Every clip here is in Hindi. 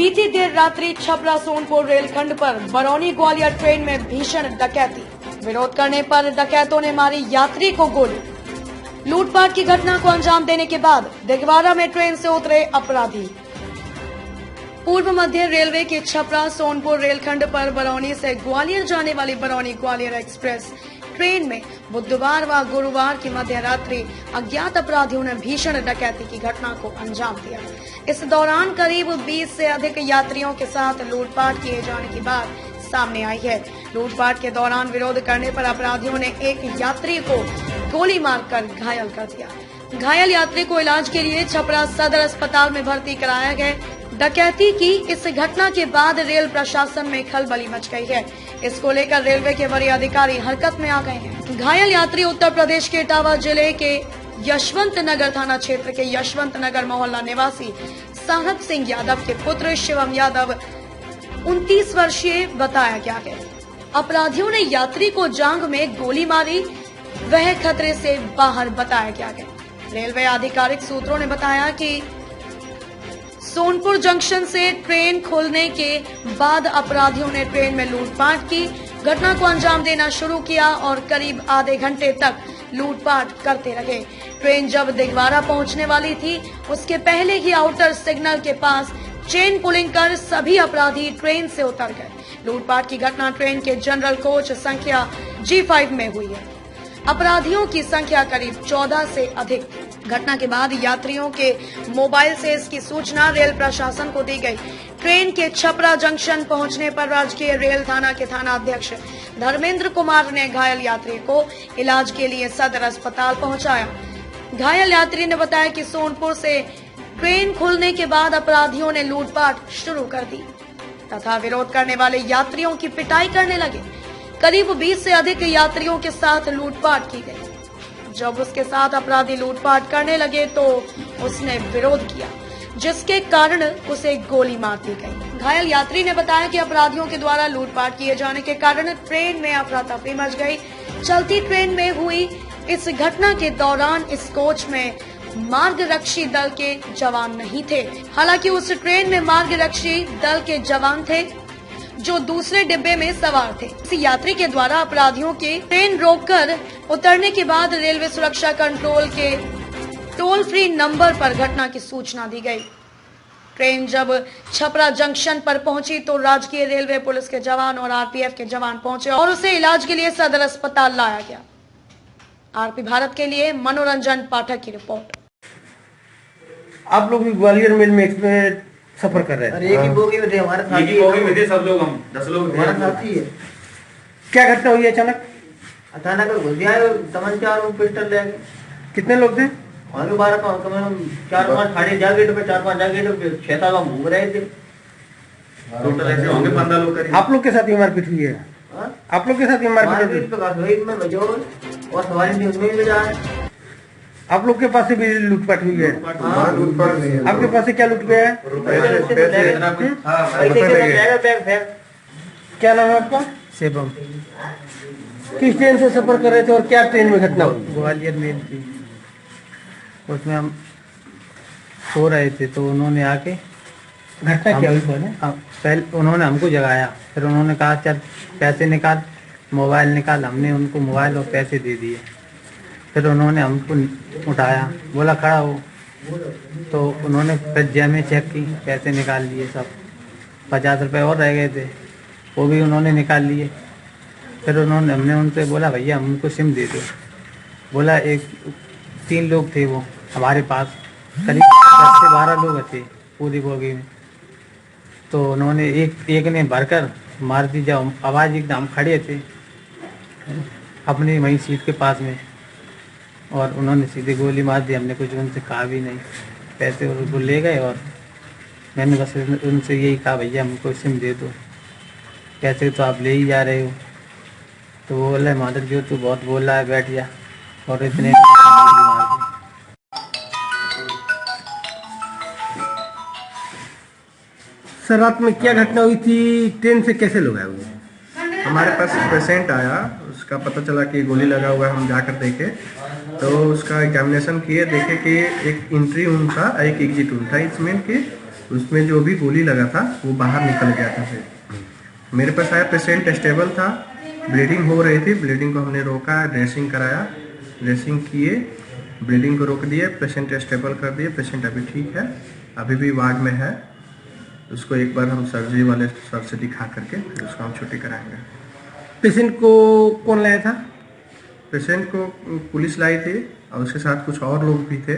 बीती देर रात्रि छपरा सोनपुर रेलखंड पर बरौनी ग्वालियर ट्रेन में भीषण डकैती। विरोध करने पर डकैतों ने मारी यात्री को गोली। लूटपाट की घटना को अंजाम देने के बाद दिगवारा में ट्रेन से उतरे अपराधी। पूर्व मध्य रेलवे के छपरा सोनपुर रेलखंड पर बरौनी से ग्वालियर जाने वाली बरौनी ग्वालियर एक्सप्रेस ट्रेन में बुधवार व गुरुवार की मध्य रात्रि अज्ञात अपराधियों ने भीषण डकैती की घटना को अंजाम दिया। इस दौरान करीब 20 से अधिक यात्रियों के साथ लूटपाट किए जाने की बात सामने आई है। लूटपाट के दौरान विरोध करने पर अपराधियों ने एक यात्री को गोली मारकर घायल कर दिया। घायल यात्री को इलाज के लिए छपरा सदर अस्पताल में भर्ती कराया गया। डकैती की इस घटना के बाद रेल प्रशासन में खलबली मच गई है। इसको लेकर रेलवे के वरीय अधिकारी हरकत में आ गए हैं। घायल यात्री उत्तर प्रदेश के इटावा जिले के यशवंत नगर थाना क्षेत्र के यशवंत नगर मोहल्ला निवासी साहब सिंह यादव के पुत्र शिवम यादव 29 वर्षीय बताया गया है। अपराधियों ने यात्री को जांघ में गोली मारी, वह खतरे से बाहर बताया गया है। रेलवे आधिकारिक सूत्रों ने बताया कि सोनपुर जंक्शन से ट्रेन खुलने के बाद अपराधियों ने ट्रेन में लूटपाट की घटना को अंजाम देना शुरू किया और करीब आधे घंटे तक लूटपाट करते रहे। ट्रेन जब दिगवारा पहुंचने वाली थी उसके पहले ही आउटर सिग्नल के पास चेन पुलिंग कर सभी अपराधी ट्रेन से उतर गए। लूटपाट की घटना ट्रेन के जनरल कोच संख्या G5 में हुई है। अपराधियों की संख्या करीब 14 से अधिक थी। घटना के बाद यात्रियों के मोबाइल से इसकी सूचना रेल प्रशासन को दी गई। ट्रेन के छपरा जंक्शन पहुंचने पर राजकीय रेल थाना के थाना अध्यक्ष धर्मेंद्र कुमार ने घायल यात्री को इलाज के लिए सदर अस्पताल पहुंचाया। घायल यात्री ने बताया कि सोनपुर से ट्रेन खुलने के बाद अपराधियों ने लूटपाट शुरू कर दी तथा विरोध करने वाले यात्रियों की पिटाई करने लगे। करीब 20 से अधिक यात्रियों के साथ लूटपाट की गई। जब उसके साथ अपराधी लूटपाट करने लगे तो उसने विरोध किया, जिसके कारण उसे गोली मार दी गई। घायल यात्री ने बताया कि अपराधियों के द्वारा लूटपाट किए जाने के कारण ट्रेन में अफरा तफरी मच गई। चलती ट्रेन में हुई इस घटना के दौरान इस कोच में मार्गरक्षी दल के जवान नहीं थे। हालांकि उस ट्रेन में मार्गरक्षी दल के जवान थे जो दूसरे डिब्बे में सवार थे। इस यात्री के द्वारा अपराधियों के ट्रेन रोककर उतरने के बाद रेलवे सुरक्षा कंट्रोल के टोल फ्री नंबर पर घटना की सूचना दी गई। ट्रेन जब छपरा जंक्शन पर पहुंची तो राजकीय रेलवे पुलिस के जवान और आरपीएफ के जवान पहुंचे और उसे इलाज के लिए सदर अस्पताल लाया गया। आरपी भारत के लिए मनोरंजन पाठक की रिपोर्ट। आप लोग भी ग्वालियर मेल में इसमें सफर कर रहे थे? एक ही बोगी में थे, हमारे साथी एक ही बोगी में थे सब लोग, हम 10 लोग हमारा साथी है। क्या घटना हुई अचानक? अचानक घुस गया, तमंचा और पिस्टल ले गए। कितने लोग थे? और 12 कम 4-5 खाड़ी जा गेट पे 4-5 जा गेट पे 6-7 हम घूम रहे थे। टोटल ऐसे होंगे 15 लोग करीब। आप लोग के साथ ही मारपीट हुई है? आप लोग के साथ ही मारपीट हुई? में बजो और सवारी नहीं उसमें भी जा रहे। आप लोग के पास से भी लूटपाट हुई है? लूटपाट नहीं है। आपके पास से क्या लूट गया है? क्या नाम है आपका? शिवम। किस ट्रेन से सफर कर रहे थे और क्या ट्रेन में घटना हुई? ग्वालियर मेल थी, उसमें हम सो रहे थे तो उन्होंने आके घटना क्या हुई पहले? पहले उन्होंने हमको जगाया, फिर उन्होंने कहा चल पैसे निकाल, मोबाइल निकाल। हमने उनको मोबाइल और पैसे दे दिए। फिर उन्होंने हमको उठाया, बोला खड़ा हो, तो उन्होंने फिर जेब में चेक की, पैसे निकाल लिए सब। 50 रुपये और रह गए थे, वो भी उन्होंने निकाल लिए। फिर हमने उनसे बोला भैया हमको सिम दे दो। बोला 3 लोग थे वो हमारे पास, करीब 10 से 12 लोग थे पूरी बोगी में। तो उन्होंने एक ने भरकर मार दी। जब आवाज़ एकदम खड़े थे अपनी वहीं सीट के पास में, और उन्होंने सीधे गोली मार दी। हमने कुछ उनसे कहा भी नहीं, पैसे उनको ले गए और मैंने बस उनसे यही कहा भैया हमको सिम दे दो, पैसे तो आप ले ही जा रहे हो। तो वो बोला मादर जो तू बहुत बोल रहा है, बैठ जा। और इतने गोली मार दी। सर रात में क्या घटना हुई थी? ट्रेन से कैसे लोग आए हुए? हमारे पास पेशेंट आया, उसका पता चला कि गोली लगा हुआ है। हम जाकर देखे तो उसका एग्जामिनेशन किए, देखे कि एक एंट्री रूम था, एक एग्जिट रूम था। इसमें कि उसमें जो भी गोली लगा था वो बाहर निकल गया था फिर। मेरे पास आया, पेशेंट स्टेबल था, ब्लीडिंग हो रही थी, ब्लीडिंग को हमने रोका, ड्रेसिंग कराया, ड्रेसिंग किए, ब्लीडिंग को रोक दिए, पेशेंट स्टेबल कर दिए, पेशेंट अभी ठीक है, अभी भी वार्ड में है। उसको एक बार हम सर्जरी वाले सर से दिखा करके फिर उसको हम छुट्टी कराएंगे। पेशेंट को कौन लाया था? पेशेंट को पुलिस लाई थी और उसके साथ कुछ और लोग भी थे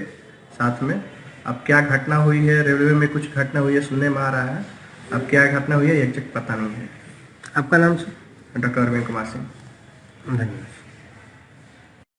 साथ में। अब क्या घटना हुई है, रेलवे में कुछ घटना हुई है सुनने में आ रहा है, अब क्या घटना हुई है एग्जैक्ट पता नहीं है। आपका नाम सर? डॉक्टर अरविंद कुमार सिंह। धन्यवाद।